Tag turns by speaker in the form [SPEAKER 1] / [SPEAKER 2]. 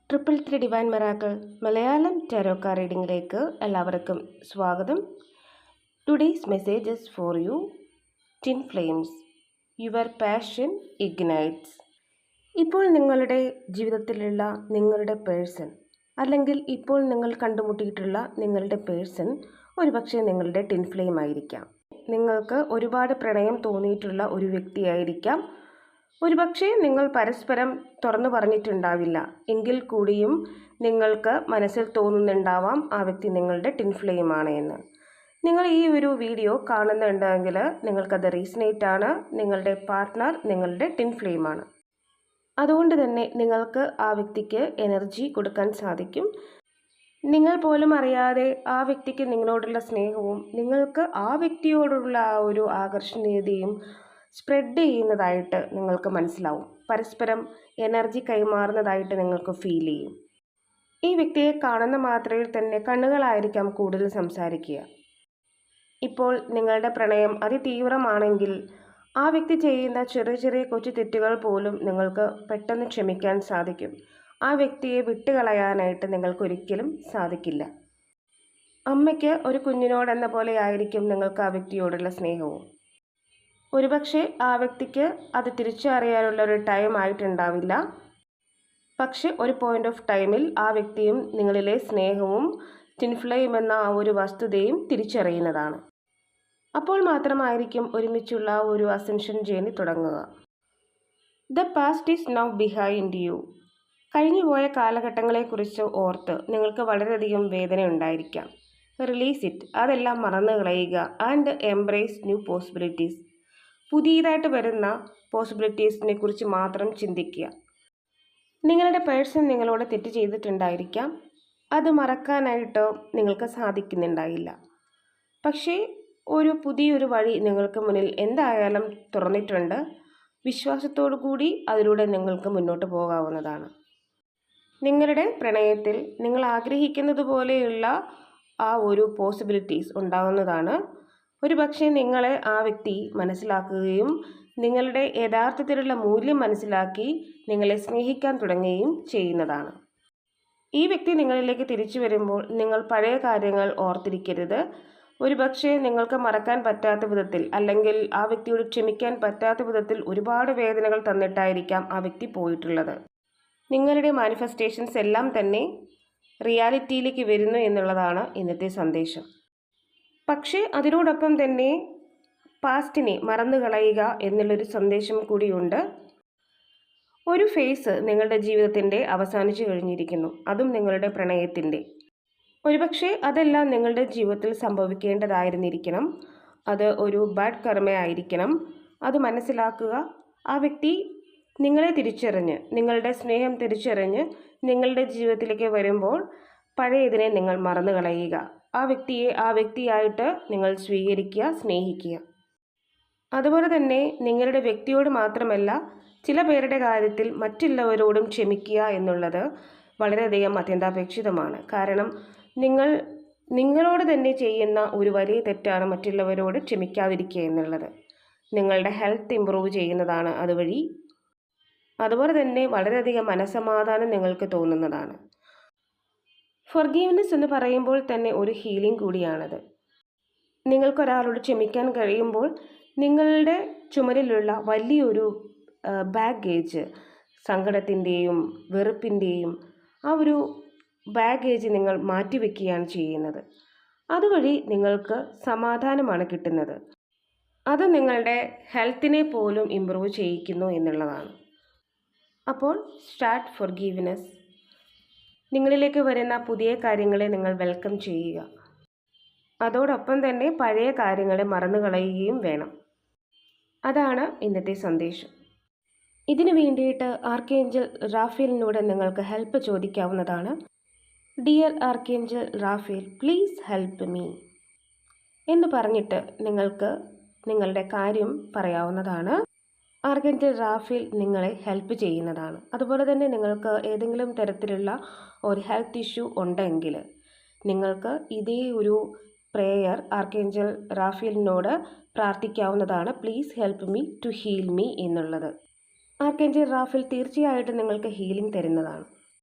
[SPEAKER 1] 333 divine miracle Malayalam tarot card റീഡിംഗിലേക്ക് എല്ലാവർക്കും സ്വാഗതം. Today's message is for you. Ten flames, your passion ignites. ഇപ്പോൾ നിങ്ങളുടെ ജീവിതത്തിലുള്ള നിങ്ങളുടെ പേഴ്സൺ, അല്ലെങ്കിൽ ഇപ്പോൾ നിങ്ങൾ കണ്ടുമുട്ടിയിട്ടുള്ള നിങ്ങളുടെ പേഴ്സൺ ഒരുപക്ഷെ നിങ്ങളുടെ ടിൻ ഫ്ലെയിം ആയിരിക്കാം. നിങ്ങൾക്ക് ഒരുപാട് പ്രണയം തോന്നിയിട്ടുള്ള ഒരു വ്യക്തിയായിരിക്കാം. ഒരുപക്ഷെ നിങ്ങൾ പരസ്പരം തുറന്നു പറഞ്ഞിട്ടുണ്ടാവില്ല, എങ്കിൽ കൂടിയും നിങ്ങൾക്ക് മനസ്സിൽ തോന്നുന്നുണ്ടാവാം ആ വ്യക്തി നിങ്ങളുടെ ടിൻ ഫ്ലെയിം ആണ് എന്ന്. നിങ്ങൾ ഈ ഒരു വീഡിയോ കാണുന്നുണ്ടെങ്കിൽ നിങ്ങൾക്കത് റീസണേറ്റ് ആണ്. നിങ്ങളുടെ പാർട്ട്ണർ നിങ്ങളുടെ ടിൻ ഫ്ലെയിം ആണ്. അതുകൊണ്ട് തന്നെ നിങ്ങൾക്ക് ആ വ്യക്തിക്ക് എനർജി കൊടുക്കാൻ സാധിക്കും. നിങ്ങൾ പോലും അറിയാതെ ആ വ്യക്തിക്ക് നിങ്ങളോടുള്ള സ്നേഹവും നിങ്ങൾക്ക് ആ വ്യക്തിയോടുള്ള ആ ഒരു ആകർഷണീയതയും സ്പ്രെഡ് ചെയ്യുന്നതായിട്ട് നിങ്ങൾക്ക് മനസ്സിലാവും. പരസ്പരം എനർജി കൈമാറുന്നതായിട്ട് നിങ്ങൾക്ക് ഫീൽ ചെയ്യും. ഈ വ്യക്തിയെ കാണുന്ന മാത്രയിൽ തന്നെ കണ്ണുകളായിരിക്കാം കൂടുതൽ സംസാരിക്കുക. ഇപ്പോൾ നിങ്ങളുടെ പ്രണയം അതിതീവ്രമാണെങ്കിൽ ആ വ്യക്തി ചെയ്യുന്ന ചെറിയ ചെറിയ കൊച്ചു തെറ്റുകൾ പോലും നിങ്ങൾക്ക് പെട്ടെന്ന് ക്ഷമിക്കാൻ സാധിക്കും. ആ വ്യക്തിയെ വിട്ടുകളയാനായിട്ട് നിങ്ങൾക്കൊരിക്കലും സാധിക്കില്ല. അമ്മയ്ക്ക് ഒരു കുഞ്ഞിനോടെന്ന പോലെ ആയിരിക്കും നിങ്ങൾക്ക് ആ വ്യക്തിയോടുള്ള സ്നേഹവും. ഒരുപക്ഷെ ആ വ്യക്തിക്ക് അത് തിരിച്ചറിയാനുള്ള ഒരു ടൈം ആയിട്ടുണ്ടാവില്ല. പക്ഷെ ഒരു പോയിന്റ് ഓഫ് ടൈമിൽ ആ വ്യക്തിയും നിങ്ങളിലെ സ്നേഹവും ടിൻ ഫ്ലെയിം എന്ന ആ ഒരു വസ്തുതയും തിരിച്ചറിയുന്നതാണ്. അപ്പോൾ മാത്രമായിരിക്കും ഒരുമിച്ചുള്ള ഒരു അസെൻഷൻ ജേർണി തുടങ്ങുക. The past is now behind you. കഴിഞ്ഞുപോയ കാലഘട്ടങ്ങളെക്കുറിച്ച് ഓർത്ത് നിങ്ങൾക്ക് വളരെയധികം വേദന ഉണ്ടായിരിക്കാം. Release it. അതെല്ലാം മറന്നു കളയുക ആൻഡ് എംബ്രേസ് ന്യൂ പോസിബിലിറ്റീസ്. പുതിയതായിട്ട് വരുന്ന പോസിബിലിറ്റീസിനെ കുറിച്ച് മാത്രം ചിന്തിക്കുക. നിങ്ങളുടെ പേഴ്സൺ നിങ്ങളോട് തെറ്റ് ചെയ്തിട്ടുണ്ടായിരിക്കാം. അത് മറക്കാനായിട്ട് നിങ്ങൾക്ക് സാധിക്കുന്നുണ്ടായില്ല. പക്ഷേ ഒരു പുതിയൊരു വഴി നിങ്ങൾക്ക് മുന്നിൽ എന്തായാലും തുറന്നിട്ടുണ്ട്. വിശ്വാസത്തോടു കൂടി അതിലൂടെ നിങ്ങൾക്ക് മുന്നോട്ട് പോകാവുന്നതാണ്. നിങ്ങളുടെ പ്രണയത്തിൽ നിങ്ങൾ ആഗ്രഹിക്കുന്നത് പോലെയുള്ള ആ ഒരു പോസിബിലിറ്റീസ് ഉണ്ടാവുന്നതാണ്. ഒരുപക്ഷെ നിങ്ങളെ ആ വ്യക്തി മനസ്സിലാക്കുകയും നിങ്ങളുടെ യഥാർത്ഥത്തിലുള്ള മൂല്യം മനസ്സിലാക്കി നിങ്ങളെ സ്നേഹിക്കാൻ തുടങ്ങുകയും ചെയ്യുന്നതാണ്. ഈ വ്യക്തി നിങ്ങളിലേക്ക് തിരിച്ചു വരുമ്പോൾ നിങ്ങൾ പഴയ കാര്യങ്ങൾ ഓർത്തിരിക്കരുത്. ഒരുപക്ഷെ നിങ്ങൾക്ക് മറക്കാൻ പറ്റാത്ത വിധത്തിൽ, അല്ലെങ്കിൽ ആ വ്യക്തിയോട് ക്ഷമിക്കാൻ പറ്റാത്ത വിധത്തിൽ ഒരുപാട് വേദനകൾ തന്നിട്ടായിരിക്കാം ആ വ്യക്തി പോയിട്ടുള്ളത്. നിങ്ങളുടെ മാനിഫെസ്റ്റേഷൻസ് എല്ലാം തന്നെ റിയാലിറ്റിയിലേക്ക് വരുന്നു എന്നുള്ളതാണ് ഇന്നത്തെ സന്ദേശം. പക്ഷേ അതിനോടൊപ്പം തന്നെ പാസ്റ്റിനെ മറന്നു കളയുക എന്നുള്ളൊരു സന്ദേശം കൂടിയുണ്ട്. ഒരു ഫേസ് നിങ്ങളുടെ ജീവിതത്തിൻ്റെ അവസാനിച്ചു കഴിഞ്ഞിരിക്കുന്നു, അതും നിങ്ങളുടെ പ്രണയത്തിൻ്റെ. ഒരുപക്ഷെ അതെല്ലാം നിങ്ങളുടെ ജീവിതത്തിൽ സംഭവിക്കേണ്ടതായിരുന്നിരിക്കണം. അത് ഒരു ബാഡ് കർമ്മയായിരിക്കണം. അത് മനസ്സിലാക്കുക. ആ വ്യക്തി നിങ്ങളെ തിരിച്ചറിഞ്ഞ്, നിങ്ങളുടെ സ്നേഹം തിരിച്ചറിഞ്ഞ് നിങ്ങളുടെ ജീവിതത്തിലേക്ക് വരുമ്പോൾ പഴയതിനെ നിങ്ങൾ മറന്നു കളയുക. ആ വ്യക്തിയെ ആ വ്യക്തിയായിട്ട് നിങ്ങൾ സ്വീകരിക്കുക, സ്നേഹിക്കുക. അതുപോലെ തന്നെ നിങ്ങളുടെ വ്യക്തിയോട് മാത്രമല്ല, ചില പേരുടെ കാര്യത്തിൽ മറ്റുള്ളവരോടും ക്ഷമിക്കുക എന്നുള്ളത് വളരെയധികം അത്യന്താപേക്ഷിതമാണ്. കാരണം നിങ്ങളോട് തന്നെ ചെയ്യുന്ന ഒരു വലിയ തെറ്റാണ് മറ്റുള്ളവരോട് ക്ഷമിക്കാതിരിക്കുക എന്നുള്ളത്. നിങ്ങളുടെ ഹെൽത്ത് ഇമ്പ്രൂവ് ചെയ്യുന്നതാണ് അതുവഴി. അതുപോലെ തന്നെ വളരെയധികം മനസ്സമാധാനം നിങ്ങൾക്ക് തോന്നുന്നതാണ്. ഫൊർഗീവ്നെസ് എന്ന് പറയുമ്പോൾ തന്നെ ഒരു ഹീലിംഗ് കൂടിയാണത്. നിങ്ങൾക്കൊരാളോട് ക്ഷമിക്കാൻ കഴിയുമ്പോൾ നിങ്ങളുടെ ചുമലിലുള്ള വലിയൊരു ബാഗേജ്, സങ്കടത്തിൻ്റെയും വെറുപ്പിൻ്റെയും ആ ഒരു ബാഗേജ് നിങ്ങൾ മാറ്റിവെക്കുകയാണ് ചെയ്യുന്നത്. അതുവഴി നിങ്ങൾക്ക് സമാധാനമാണ് കിട്ടുന്നത്. അത് നിങ്ങളുടെ ഹെൽത്തിനെ പോലും ഇമ്പ്രൂവ് ചെയ്യിക്കുന്നു എന്നുള്ളതാണ്. അപ്പോൾ സ്റ്റാർട്ട് ഫൊർഗീവ്നെസ്. നിങ്ങളിലേക്ക് വരുന്ന പുതിയ കാര്യങ്ങളെ നിങ്ങൾ വെൽക്കം ചെയ്യുക. അതോടൊപ്പം തന്നെ പഴയ കാര്യങ്ങളെ മറന്നു കളയുകയും വേണം. അതാണ് ഇന്നത്തെ സന്ദേശം. ഇതിനു വേണ്ടിയിട്ട് ആർക്കേഞ്ചൽ റാഫേലിനോട് നിങ്ങൾക്ക് ഹെൽപ്പ് ചോദിക്കാവുന്നതാണ്. Dear archangel Raphael, please help me എന്ന് പറഞ്ഞിട്ട് നിങ്ങൾക്ക് നിങ്ങളുടെ കാര്യം പറയാവുന്നതാണ്. ആർക്കേഞ്ചൽ റാഫേൽ നിങ്ങളെ ഹെൽപ്പ് ചെയ്യുന്നതാണ്. അതുപോലെ തന്നെ നിങ്ങൾക്ക് ഏതെങ്കിലും തരത്തിലുള്ള ഒരു ഹെൽത്ത് ഇഷ്യൂ ഉണ്ടെങ്കിൽ നിങ്ങൾക്ക് ഇതേ ഒരു പ്രേയർ ആർക്കേഞ്ചൽ റാഫേലിനോട് പ്രാർത്ഥിക്കാവുന്നതാണ്. Please help me to heal me എന്നുള്ളത്. ആർക്കേഞ്ചൽ റാഫേൽ തീർച്ചയായിട്ടും നിങ്ങൾക്ക് ഹീലിംഗ് തരുന്നതാണ്.